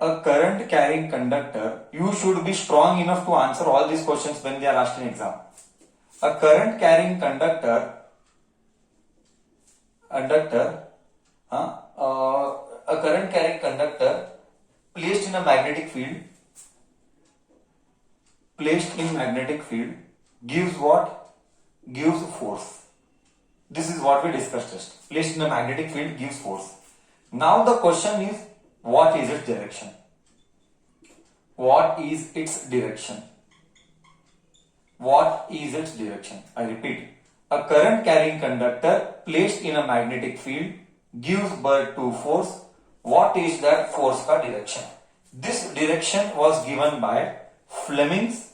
a current carrying conductor, you should be strong enough to answer all these questions when they are asked in exam. A current carrying conductor, a current carrying conductor placed in magnetic field gives what? Gives force. This is what we discussed just. Placed in a magnetic field gives force. Now the question is, what is its direction? What is its direction? What is its direction? I repeat. A current carrying conductor placed in a magnetic field gives birth to force. What is that force ka direction? This direction was given by Fleming's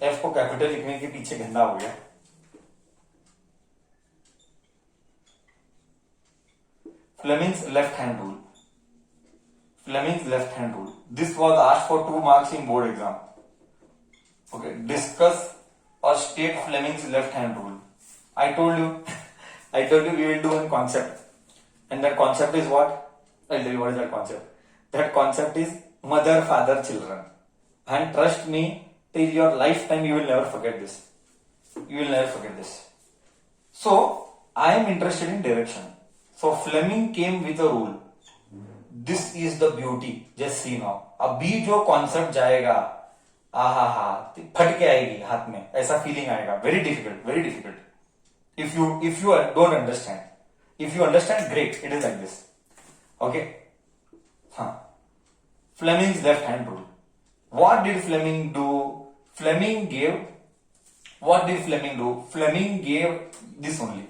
F को capital लिखने के पीछे गंदा हो गया. Fleming's left hand rule. This was asked for 2 marks in board exam. Okay, discuss or state Fleming's left hand rule. I told you we will do one concept, and that concept is what? I'll tell you what is that concept. That concept is mother, father, children. And trust me, till your lifetime you will never forget this. So I am interested in direction. So Fleming came with a rule. This is the beauty. Just see now. अभी जो concept जाएगा, फट के आएगी हाथ में, ऐसा feeling आएगा. Very difficult. If you don't understand. If you understand, great. It is like this. Okay. Fleming's left hand rule. What did Fleming do? Fleming gave this only.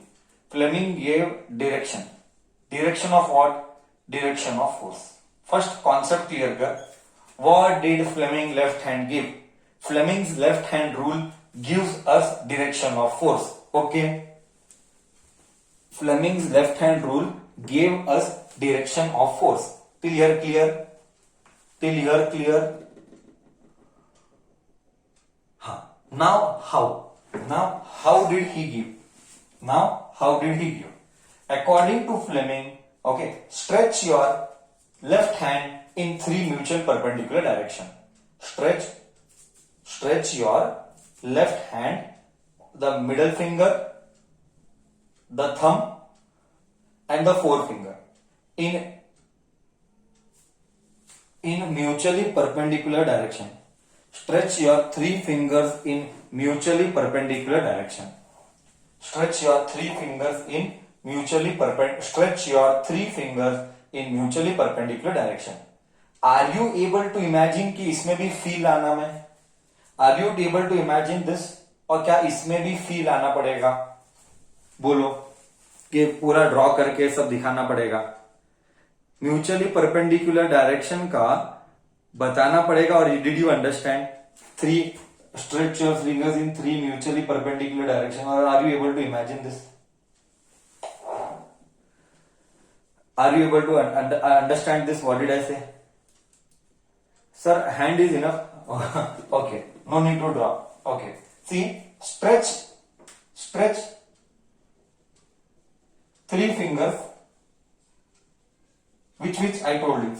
Fleming gave direction. Direction of what? Direction of force. First concept clear kar. What did Fleming left hand give? Fleming's left hand rule gives us direction of force. Okay. Fleming's left hand rule gave us direction of force. Till here clear? Now how did he give? According to Fleming, okay, stretch your left hand in 3 mutual perpendicular direction. Stretch your left hand, the middle finger, the thumb and the forefinger in mutually perpendicular direction. Stretch your 3 fingers in mutually perpendicular direction. Stretch your 3 fingers in mutually perpendicular direction. Are you able to imagine कि इसमें भी feel आना में? Are you able to imagine this? और क्या इसमें भी feel आना पड़ेगा? बोलो कि पूरा ड्रॉ करके सब दिखाना पड़ेगा. म्यूचुअली परपेंडिकुलर डायरेक्शन का बताना पड़ेगा. और did you understand? 3 stretch your fingers in 3 mutually perpendicular direction. Or are you able to imagine this? Are you able to understand this? What did I say? Sir, hand is enough. Okay, no need to draw. Okay, see, stretch 3 fingers, which I told you,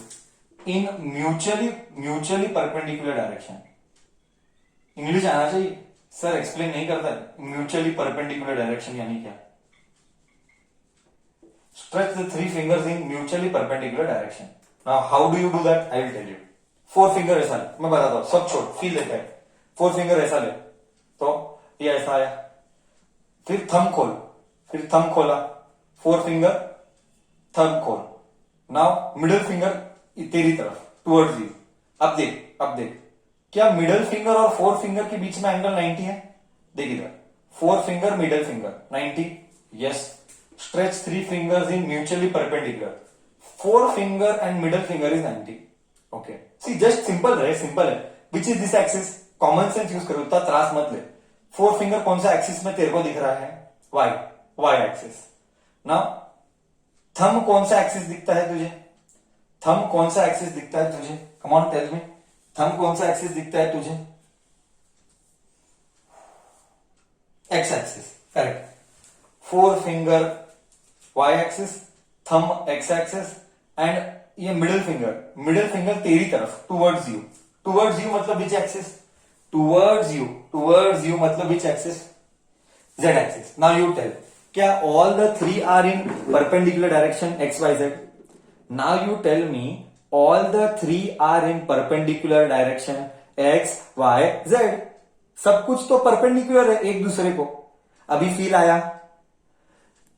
in mutually perpendicular direction. English आना चाहिए sir, explain नहीं करता. Mutually perpendicular direction यानी क्या? Stretch the 3 fingers in mutually perpendicular direction. Now how do you do that? I will tell you. 4 finger ऐसा ले, मैं बताता हूं, सब छोड़, फील लेते हैं. 4 finger ऐसा ले, तो ये ऐसा आया. फिर थंब खोला, 4 finger, थंब खोल. Now middle finger तेरी तरफ, towards you. अब देख, क्या मिडल फिंगर और 4 फिंगर के बीच में एंगल 90 है? देख इधर, 4 finger, middle finger 90. Yes. Stretch 3 fingers in mutually perpendicular. 4 finger and middle finger is 90. Okay, see just simple है. Which is this axis? Common sense use करो, उतना त्रास मत ले. 4 फिंगर कौन सा एक्सिस में तेरे को दिख रहा है? Y axis. नाउ थंब कौन सा एक्सिस दिखता है तुझे? Come on tell me. Thumb कौन सा एक्सिस दिखता है तुझे? X axis. Correct. 4 finger Y axis, thumb X axis, and ये मिडिल फिंगर तेरी तरफ, टूवर्ड्स यू। टूवर्ड्स यू मतलब विच एक्सिस? टूवर्ड्स यू मतलब which axis? Z axis. Now you tell, क्या all the three are in perpendicular direction x, y, z? Now you tell me all the three are in perpendicular direction x, y, z. सब कुछ तो perpendicular है एक दूसरे को। अभी feel आया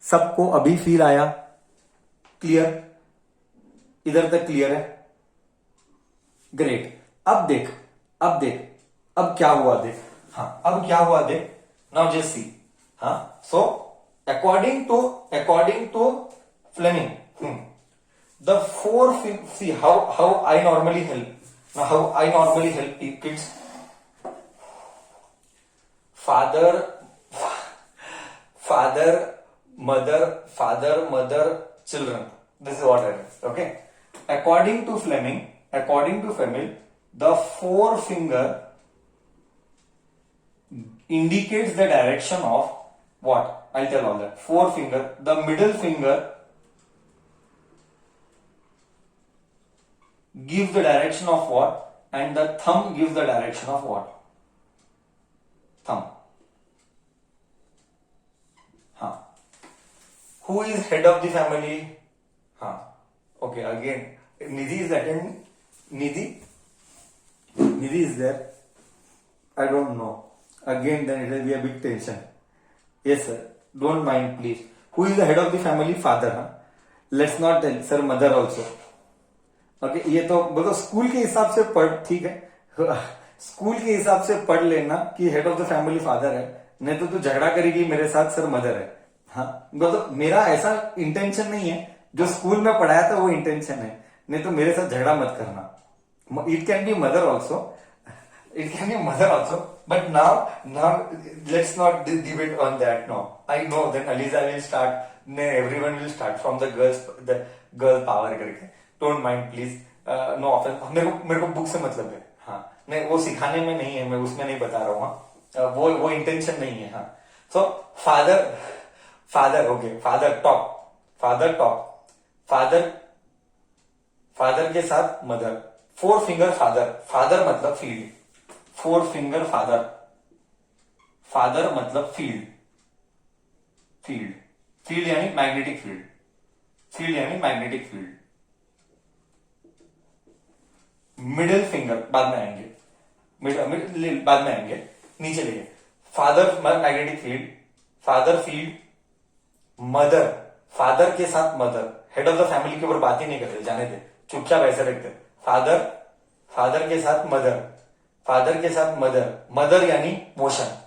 सबको? अभी फील आया? क्लियर? इधर तक क्लियर है? ग्रेट। अब देख अब क्या हुआ देख। हाँ, अब क्या हुआ देख। Now just see. हाँ, so according to Fleming, the four see how I normally help. Now how I normally help kids. Father, mother, children. This is what I do. Okay. According to Fleming, the forefinger indicates the direction of what? I'll tell all that. Forefinger, the middle finger gives the direction of what, and the thumb gives the direction of what? Thumb. Huh. Who is head of the family? Huh. Okay, again, Nidhi is attending. Nidhi is there. I don't know. Again, then it will be a big tension. Yes, sir. Don't mind, please. Who is the head of the family? Father. Huh? Let's not tell. Sir, mother also. Okay ये तो मतलब school के हिसाब से पढ़, ठीक है, school के हिसाब से पढ़ लेना कि head of the family father है, नहीं तो तू झगड़ा करेगी मेरे साथ सर मदर है। हाँ, मतलब मेरा ऐसा इंटेंशन नहीं है, जो स्कूल में पढ़ाया था वो इंटेंशन है, नहीं तो मेरे साथ झगड़ा मत करना। It can be mother also, but now let's not debate on that. No, I know then Aliza will start, everyone will start from the girl power करके। Don't mind please, no offense. मेरे को बुक से मतलब है। हाँ, नहीं वो सिखाने में नहीं है, मैं उसमें नहीं बता रहा हूँ। हाँ, वो इंटेंशन नहीं है। हाँ, so father okay, father top, father के साथ मदर, फोर फिंगर फादर मतलब फील्ड, फोर फिंगर फादर मतलब फील्ड यानी मैग्नेटिक फील्ड। मिडिल फिंगर बाद में आएंगे, नीचे लेंगे। Father magnetic field, father field, mother, father के साथ mother. Head of the family के ऊपर बात ही नहीं करते, जाने दे, चुपचाप ऐसे रखते। फादर के साथ मदर यानी मोशन,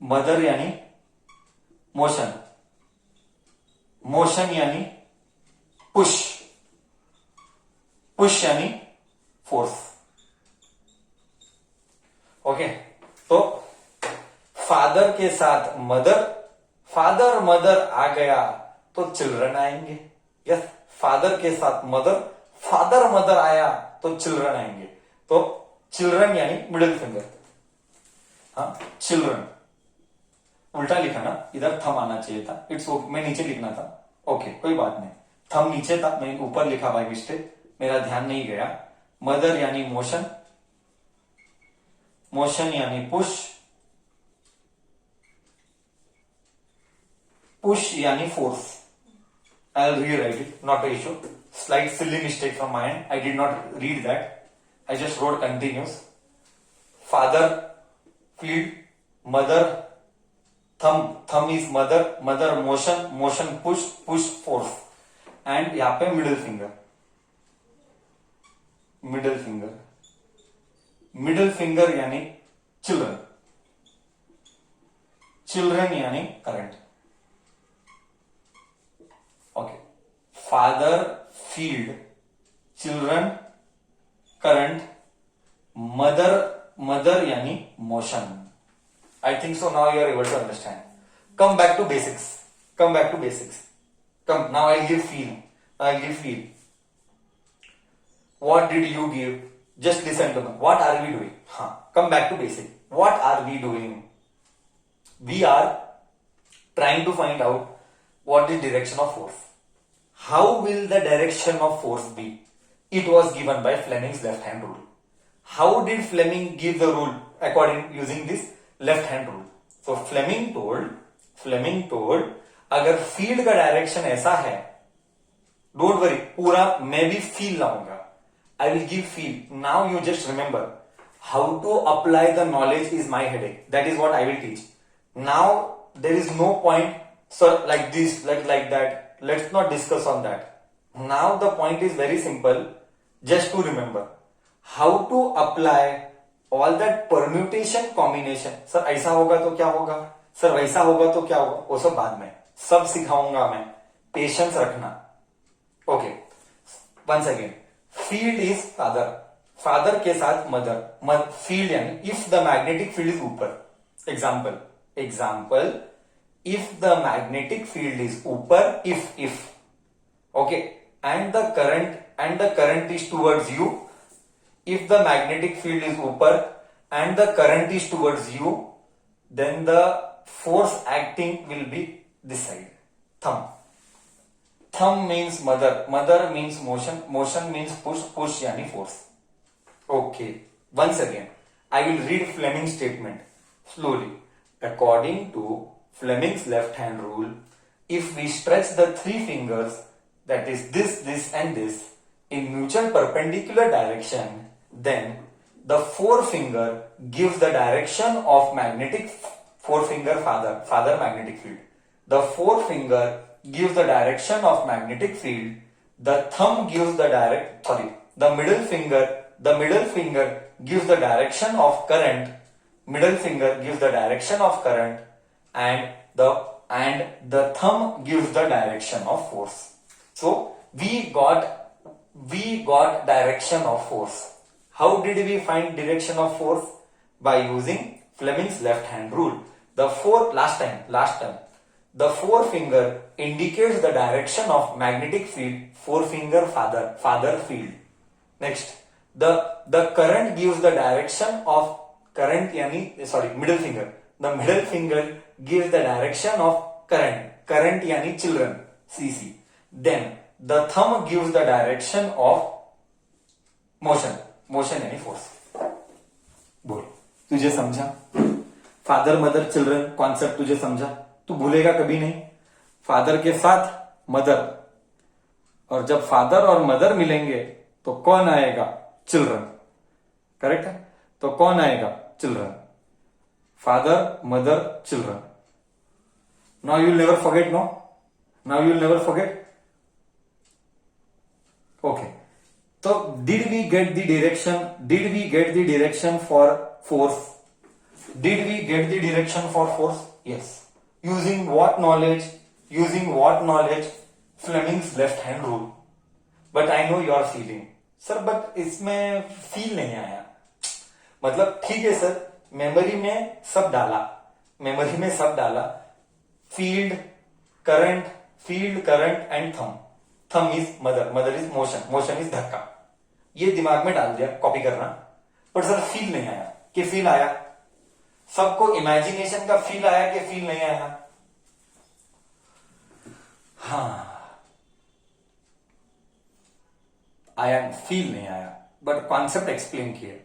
मदर यानी मोशन यानी पुश यानी फोर्स। ओके, तो फादर के साथ मदर आ गया तो चिल्ड्रन आएंगे। यस, फादर के साथ मदर आया तो चिल्ड्रन आएंगे। तो चिल्ड्रन यानी मिडिल फिंगर। हाँ, चिल्ड्रन उल्टा लिखा ना, इधर थम आना चाहिए था। इट्स ओके, मैं नीचे लिखना था। ओके, कोई बात नहीं, थम नीचे था, मैं ऊपर लिखा बाय मिस्टेक, मेरा ध्यान नहीं गया। मदर यानी मोशन यानी पुश यानी force. I will rewrite it, not a issue. Slight silly mistake from my end, I did not read that, I just wrote continuous. Father field, mother thumb is mother motion push force, and यहां पे middle finger यानी children यानी current. Okay, father field, children current, mother यानी motion. I think so now you are able to understand. Come back to basics. Come, now I'll give feel. What did you give? Just listen to me. What are we doing? Come back to basic. What are we doing? We are trying to find out what is direction of force. How will the direction of force be? It was given by Fleming's left hand rule. How did Fleming give the rule according using this left hand rule? So Fleming told अगर field का direction ऐसा है, don't worry, पूरा मैं भी feel लाऊंगा, I will give feel. Now you just remember how to apply the knowledge is my headache. That is what I will teach. Now there is no point sir like this like that. Let's not discuss on that. Now the point is very simple. Just to remember how to apply all that permutation combination. Sir ऐसा होगा तो क्या होगा, sir वैसा होगा तो क्या होगा, वो सब बाद में सब सिखाऊंगा मैं. पेशेंस रखना. Okay, once again, field is father, father के साथ मदर. फील्ड यानी if the magnetic field is ऊपर. Example if the magnetic field is upper, if okay, and the current is towards you, if the magnetic field is upper and the current is towards you, then the force acting will be this side. Thumb means mother means motion means push yani force. Okay, once again I will read Fleming's statement slowly. According to Fleming's left hand rule, if we stretch the three fingers, that is this and this, in mutual perpendicular direction, then the forefinger gives the direction of magnetic forefinger father magnetic field. The forefinger gives the direction of magnetic field. The thumb gives the middle finger gives the direction of current. Middle finger gives the direction of current. And the thumb gives the direction of force. So we got direction of force. How did we find direction of force? By using Fleming's left hand rule. Last time the forefinger indicates the direction of magnetic field. Forefinger father field. Next, the current gives the direction of current middle finger. The middle finger gives the direction of current yani children, CC. Then the thumb gives the direction of motion yani force. बोल, तुझे समझा? Father mother children concept तुझे समझा? तू भूलेगा कभी नहीं. Father के साथ मदर, और जब फादर और मदर मिलेंगे तो कौन आएगा? चिल्ड्रन. करेक्ट है? तो कौन आएगा? Children. Father, mother, children. Now you will never forget, no? Now you will never forget. Okay. So did we get the direction? Did we get the direction for force? Did we get the direction for force? Yes. Using what knowledge? Fleming's left hand rule. But I know you are feeling, sir, but इसमें feel नहीं आया. मतलब ठीक है sir, memory में सब डाला. Field current and थम is mother is motion is धक्का. ये दिमाग में डाल दिया, कॉपी करना. पर सर फील नहीं आया. कि फील आया? सबको इमेजिनेशन का फील आया कि फील नहीं आया? हाँ, आया, फील नहीं आया, बट कॉन्सेप्ट एक्सप्लेन किया.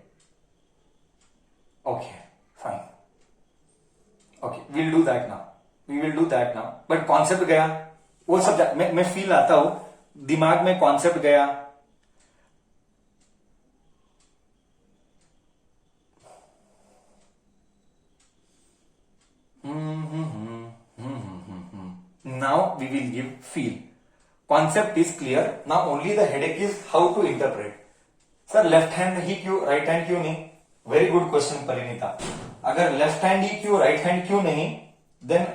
Okay, fine. Okay, we'll do that now. But concept गया, वो सब मैं फील आता हूं, दिमाग में कॉन्सेप्ट गया. Now we will give feel. Concept is clear. Now only the headache is how to interpret. Sir, left hand ही क्यों, राइट हैंड क्यों नहीं? Very good question Parineeta. अगर लेफ्ट हैंड ही क्यों, राइट हैंड क्यों नहीं, देन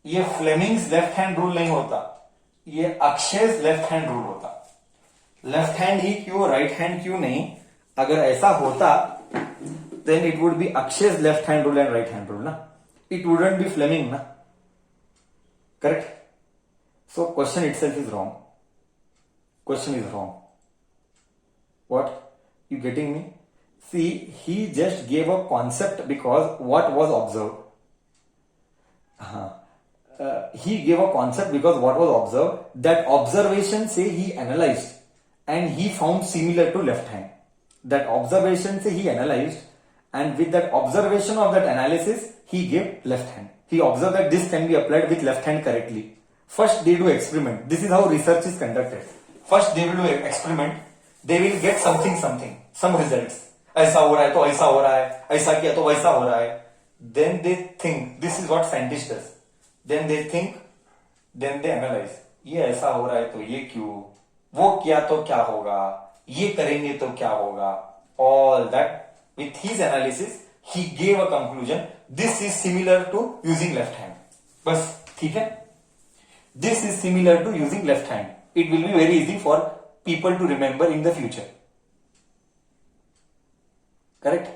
ये फ्लेमिंग्स लेफ्ट हैंड रूल नहीं होता, ये अक्षय's लेफ्ट हैंड रूल होता. लेफ्ट हैंड ही क्यों, राइट हैंड क्यों नहीं, अगर ऐसा होता then it would be Akshay's left hand rule and right hand rule ना. इट वुडंट बी फ्लेमिंग ना. Correct? So question itself is wrong. What? You getting me? See, he just gave a concept because what was observed. he gave a concept because what was observed, that observation say he analyzed and he found similar to left hand. That observation say he analyzed, and with that observation of that analysis he gave left hand. He observed that this can be applied with left hand correctly. First they do experiment. This is how research is conducted. First they will do experiment, they will get something, some results. ऐसा हो रहा है तो ऐसा हो रहा है, ऐसा किया तो वैसा हो रहा है. Then they think, this is what scientist does. Then they think, then they analyze. ये ऐसा हो रहा है तो ये क्यों, वो किया तो क्या होगा, ये करेंगे तो क्या होगा. All that with his analysis he gave a conclusion. This is similar to using left hand. बस ठीक है. This is similar to using left hand. It will be very easy for people to remember in the future. Correct?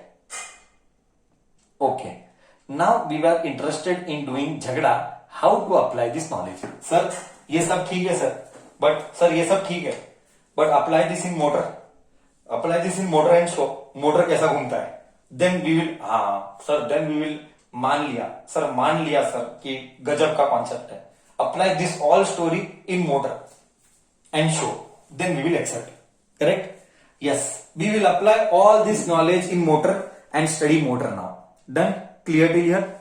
Okay. Now we were interested in doing झगड़ा. How to apply this knowledge? Sir ये सब ठीक है sir, but sir ये सब ठीक है, but apply this in motor. Apply this in motor and show. Motor कैसा घूमता है. देन वी विल, हाँ सर, देन वी विल मान लिया सर कि गजब का कॉन्सेप्ट है. Apply this all story in motor and show, then we will accept. Correct? Yes, we will apply all this knowledge in motor and study motor now. Done? Clear till here?